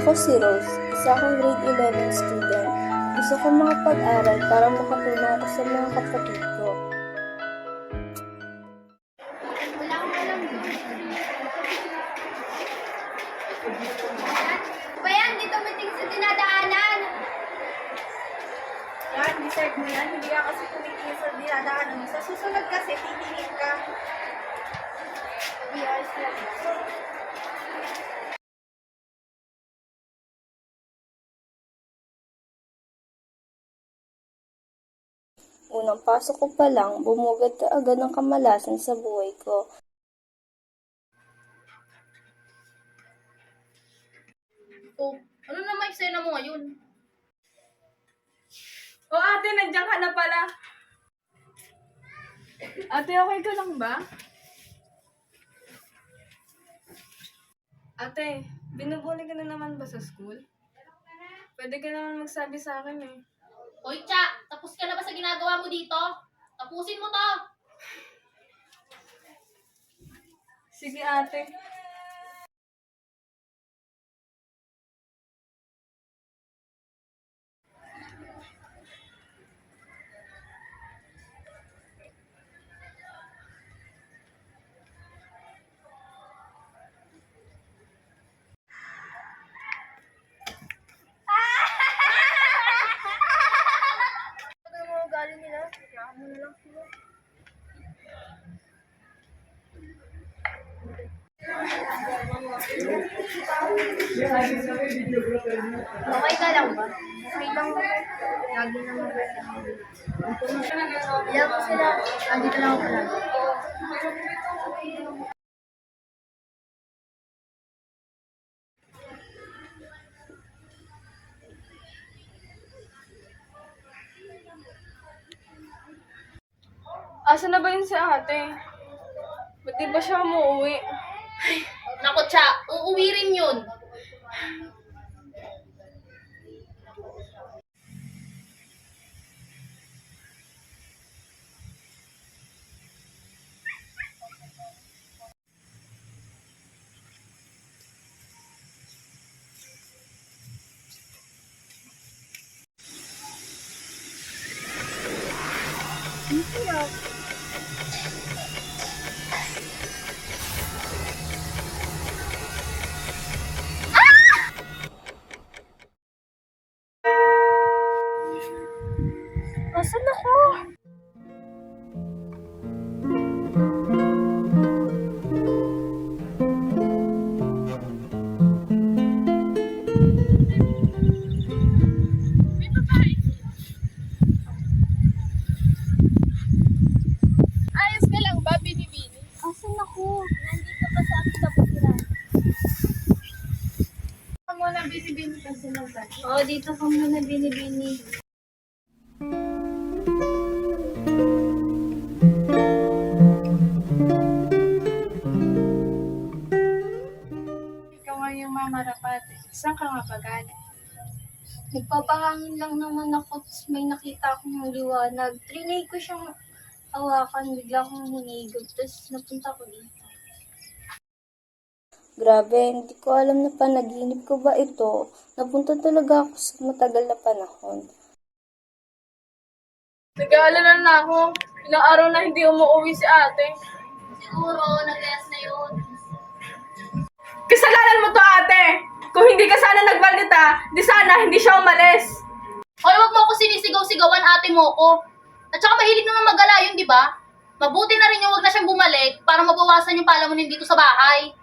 Ako si Rose, isa akong grade 11 student. Gusto ko makapag-aral para makatulong ako sa mga kapatid ko. Bayan, dito meeting sa dinadaanan. Yan, deserve mo yan. Hindi ka kasi tumitingin sa dinadaanan mo. Sa susunod kasi, titingin ka. Ayos lang. Unang pasok ko pa lang, bumugad ka agad ng kamalasan sa buhay ko. Oh, ano naman eksena mo ngayon? O ate, nandiyan ka na pala. Ate, okay ka lang ba? Ate, binubuli ka na naman ba sa school? Pwede ka naman magsabi sa akin eh. Hoy, Cha! Tapos ka na ba sa ginagawa mo dito? Tapusin mo to! Sige ate. Ano mo galing nila? Kaya mo na lang sila. Okay ka lang ba? Okay lang. Lagi naman kasi. Iyan mo sila. Andito lang ako lang. Asa na ba yun si ate? Ba't di ba siya umuwi? Naku, Cha! Uuwi rin yun. Asan ako? Ayos ka lang ba, Binibini? Asan ako? Nandito ka sa aking kapatiran. Ako muna, Binibini kasi naman. Oo, dito ka muna, Binibini. Ikaw nga yung mamarapat. Saan ka nga pagaling? Nagpapahangin lang naman ako, tapos may nakita akong liwanag. Trinay ko siyang hawakan, bigla akong hinigod, tapos napunta ko dito. Grabe, hindi ko alam na panaginip ko ba ito. Napunta talaga ako sa matagal na panahon. Nag-aalala na ako. Ilang araw na hindi umuwi si ate. Siguro, nag-layas na yun. Kasalanan mo to, ate! Kung hindi ka sana nagbalita, di sana hindi siya umalis. Hoy, wag mo ako sinisigaw-sigawan, ate mo ko. At saka mahilig naman mag-ala yun, di ba? Mabuti na rin yung wag na siyang bumalik para mabawasan yung palamunin dito sa bahay.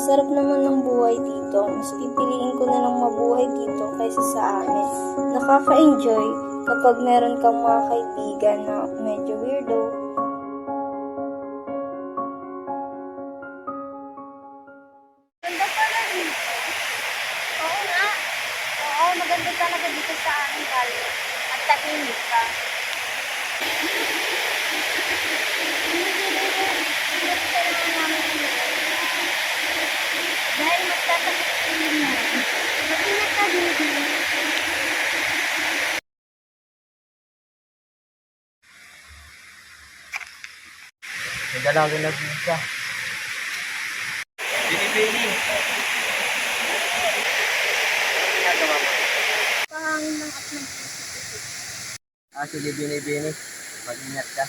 Sarap naman ng buhay dito. Mas pipiliin ko na lang mabuhay dito kaysa sa amin. Nakaka-enjoy kapag meron kang mga kaibigan na medyo weirdo. Ganda pala dito. Oo nga. Oo, maganda talaga dito sa amin lalo. At tahimik ka. Dahil magtatakot ka rin mo. Mag-ingat ka din. May dalawin na visa. Binibini. Ginagawa mo. Pahangin ng at ng Sige, binibini. Mag-ingat ka.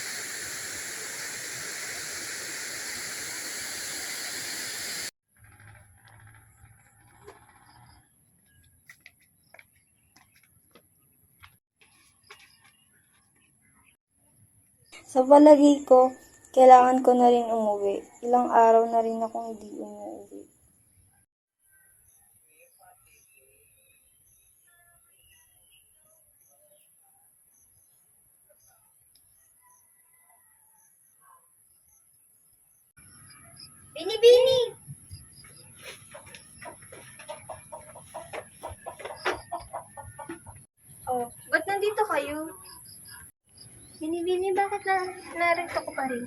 Sa palagay ko, kailangan ko na rin umuwi. Ilang araw na rin akong hindi umuwi. Bini-bini! Oh, ba't nandito kayo? Bini-bini, bakit narito ko pa rin?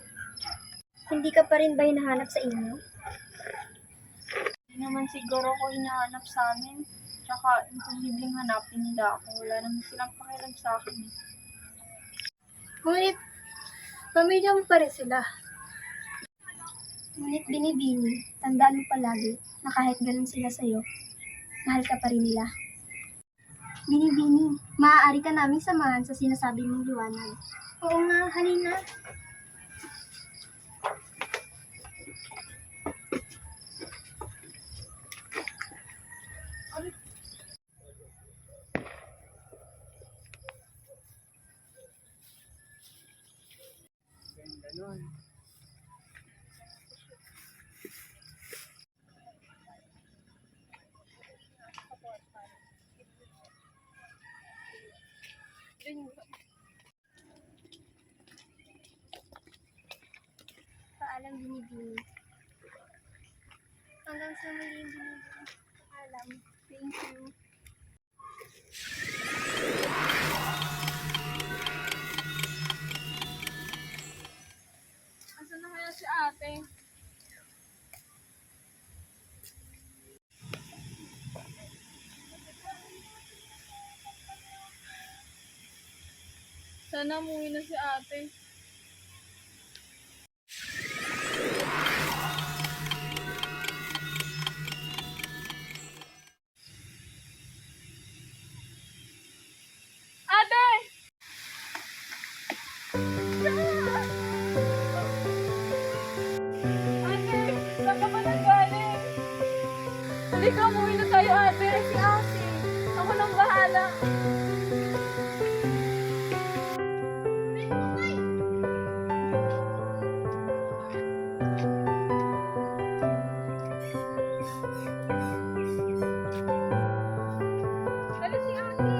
Hindi ka pa rin ba hinahanap sa inyo? Hindi naman siguro ko hinahanap sa amin. Tsaka, imposibleng hanapin nila ako. Wala naman silang pakialam sa akin. Ngunit, pamilya mo pa rin sila. Ngunit Bini-bini, tandaan mo palagi na kahit ganun sila sa'yo, mahal ka pa rin nila. Bini-bini, maaari ka namin samahan sa sinasabi mong liwanag. Oo nga, halina. Paalam, Bini-bini. Hanggang sa muli, Bini-bini. Paalam. Thank you. Asan na kaya si ate? Sana umuwi na si ate. Ate! Ate! Saan ka ba nanggaling? Halika, umuwi na tayo, ate. Si ate. Ako nang bahala. Dali si ate.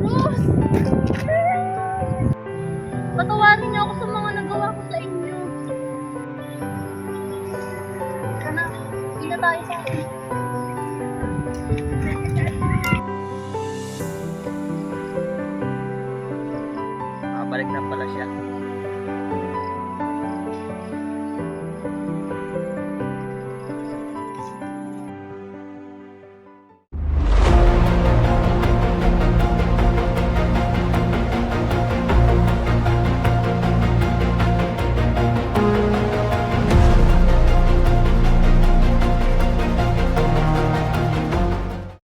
Rose!